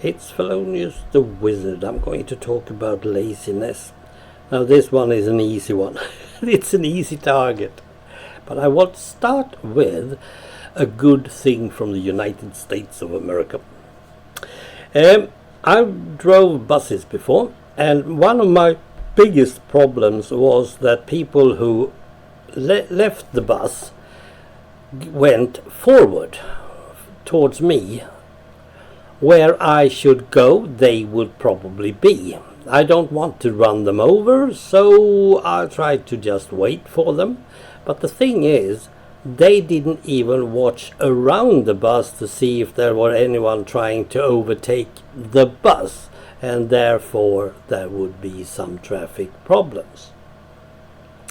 It's Fellonius the Wizard. I'm going to talk about laziness. Now this one is an easy one. It's an easy target. But I want to start with a good thing from the United States of America. I drove buses before, and one of my biggest problems was that people who left the bus went forward towards me. Where I should go, they would probably be. I don't want to run them over, so I tried to just wait for them. But the thing is, they didn't even watch around the bus to see if there were anyone trying to overtake the bus, and therefore there would be some traffic problems.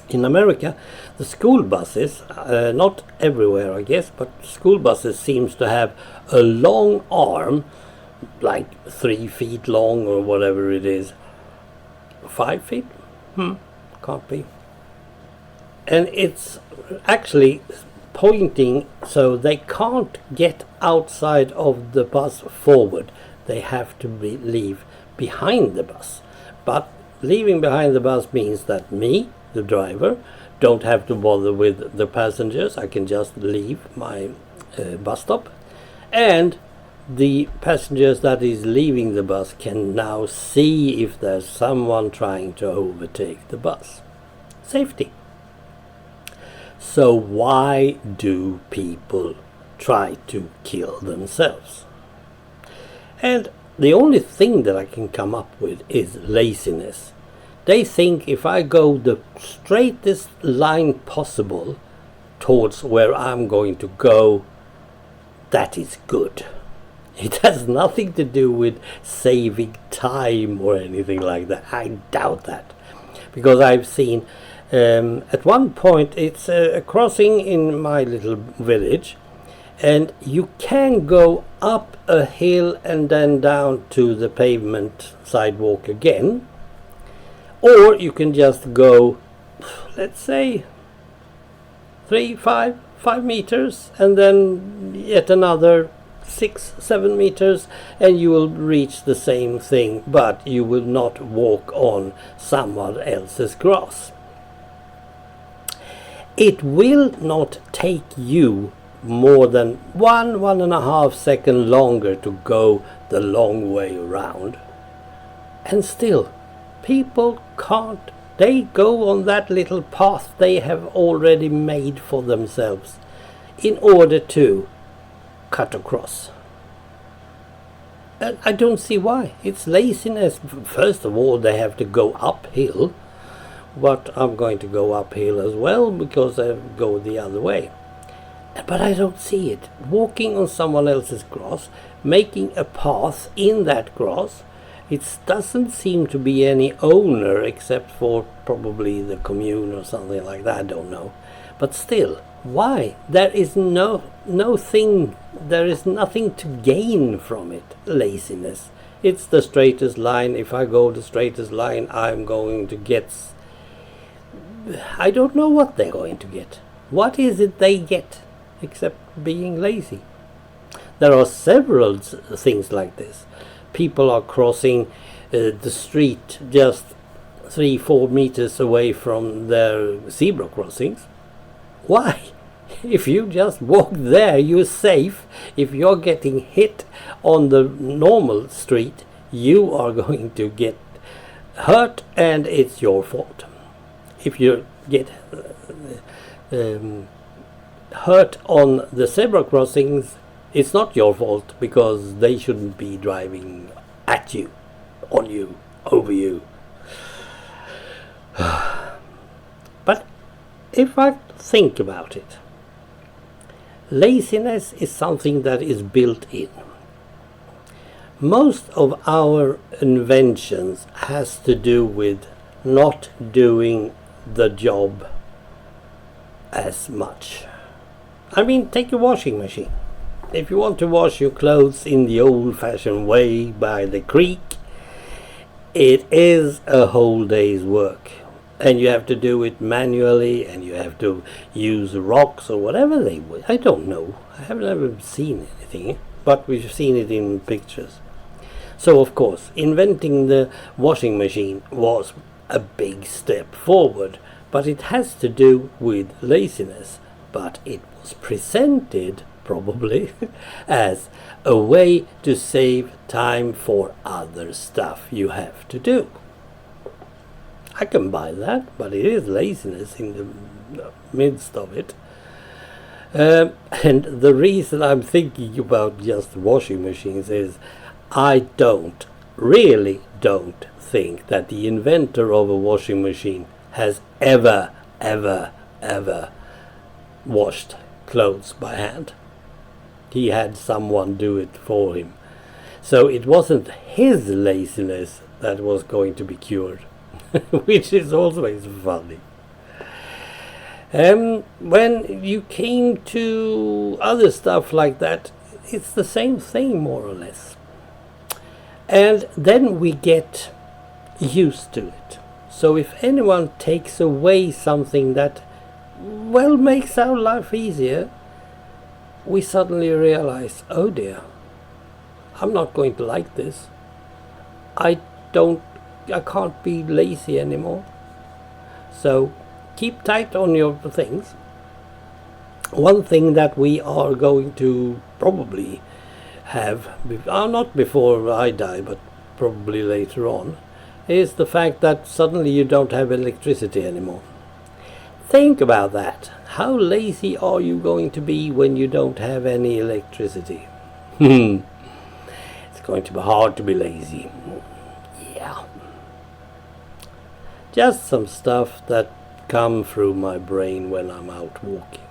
In America, the school buses, not everywhere I guess, but school buses seems to have a long arm, like 3 feet long or whatever it is. 5 feet? Can't be. And it's actually pointing so they can't get outside of the bus forward. They have to leave behind the bus. But leaving behind the bus means that me, the driver, don't have to bother with the passengers. I can just leave my bus stop, and the passengers that is leaving the bus can now see if there's someone trying to overtake the bus. Safety. So why do people try to kill themselves? And the only thing that I can come up with is laziness. They think if I go the straightest line possible towards where I'm going to go, that is good. It has nothing to do with saving time or anything like that. I doubt that. Because I've seen at one point it's a crossing in my little village, and you can go up a hill and then down to the pavement sidewalk again. Or you can just go, let's say, 5 meters, and then yet another 6-7 meters, and you will reach the same thing, but you will not walk on someone else's grass. It will not take you more than 1.5 seconds longer to go the long way around. And still, people can't. They go on that little path they have already made for themselves in order to cut across. And I don't see why. It's laziness. First of all, they have to go uphill, but I'm going to go uphill as well because I go the other way. But I don't see it. Walking on someone else's grass, making a path in that grass, it doesn't seem to be any owner except for probably the commune or something like that, I don't know. But still, why? There is no thing, there is nothing to gain from it. Laziness. It's the straightest line. If I go the straightest line, I'm going to get... I don't know what they're going to get. What is it they get except being lazy? There are several things like this. People are crossing the street just 3-4 meters away from their zebra crossings. Why? If you just walk there, you're safe. If you're getting hit on the normal street, you are going to get hurt, and it's your fault. If you get hurt on the zebra crossings, it's not your fault, because they shouldn't be driving at you, on you, over you. But if I think about it, laziness is something that is built in. Most of our inventions has to do with not doing the job as much. I mean, take a washing machine. If you want to wash your clothes in the old-fashioned way by the creek, it is a whole day's work. And you have to do it manually, and you have to use rocks or whatever they would. I don't know. I have never seen anything, but we've seen it in pictures. So of course, inventing the washing machine was a big step forward, but it has to do with laziness. But it was presented, probably, as a way to save time for other stuff you have to do. I can buy that, but it is laziness in the midst of it. And the reason I'm thinking about just washing machines is I really don't think that the inventor of a washing machine has ever washed clothes by hand. He had someone do it for him. So it wasn't his laziness that was going to be cured, which is always funny. When you came to other stuff like that, it's the same thing more or less. And then we get used to it. So if anyone takes away something that, well, makes our life easier, we suddenly realize, oh dear, I'm not going to like this. I can't be lazy anymore. So keep tight on your things. One thing that we are going to probably have, not before I die, but probably later on, is the fact that suddenly you don't have electricity anymore. Think about that. How lazy are you going to be when you don't have any electricity? It's going to be hard to be lazy. Yeah. Just some stuff that come through my brain when I'm out walking.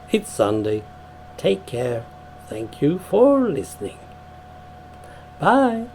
It's Sunday. Take care. Thank you for listening. Bye.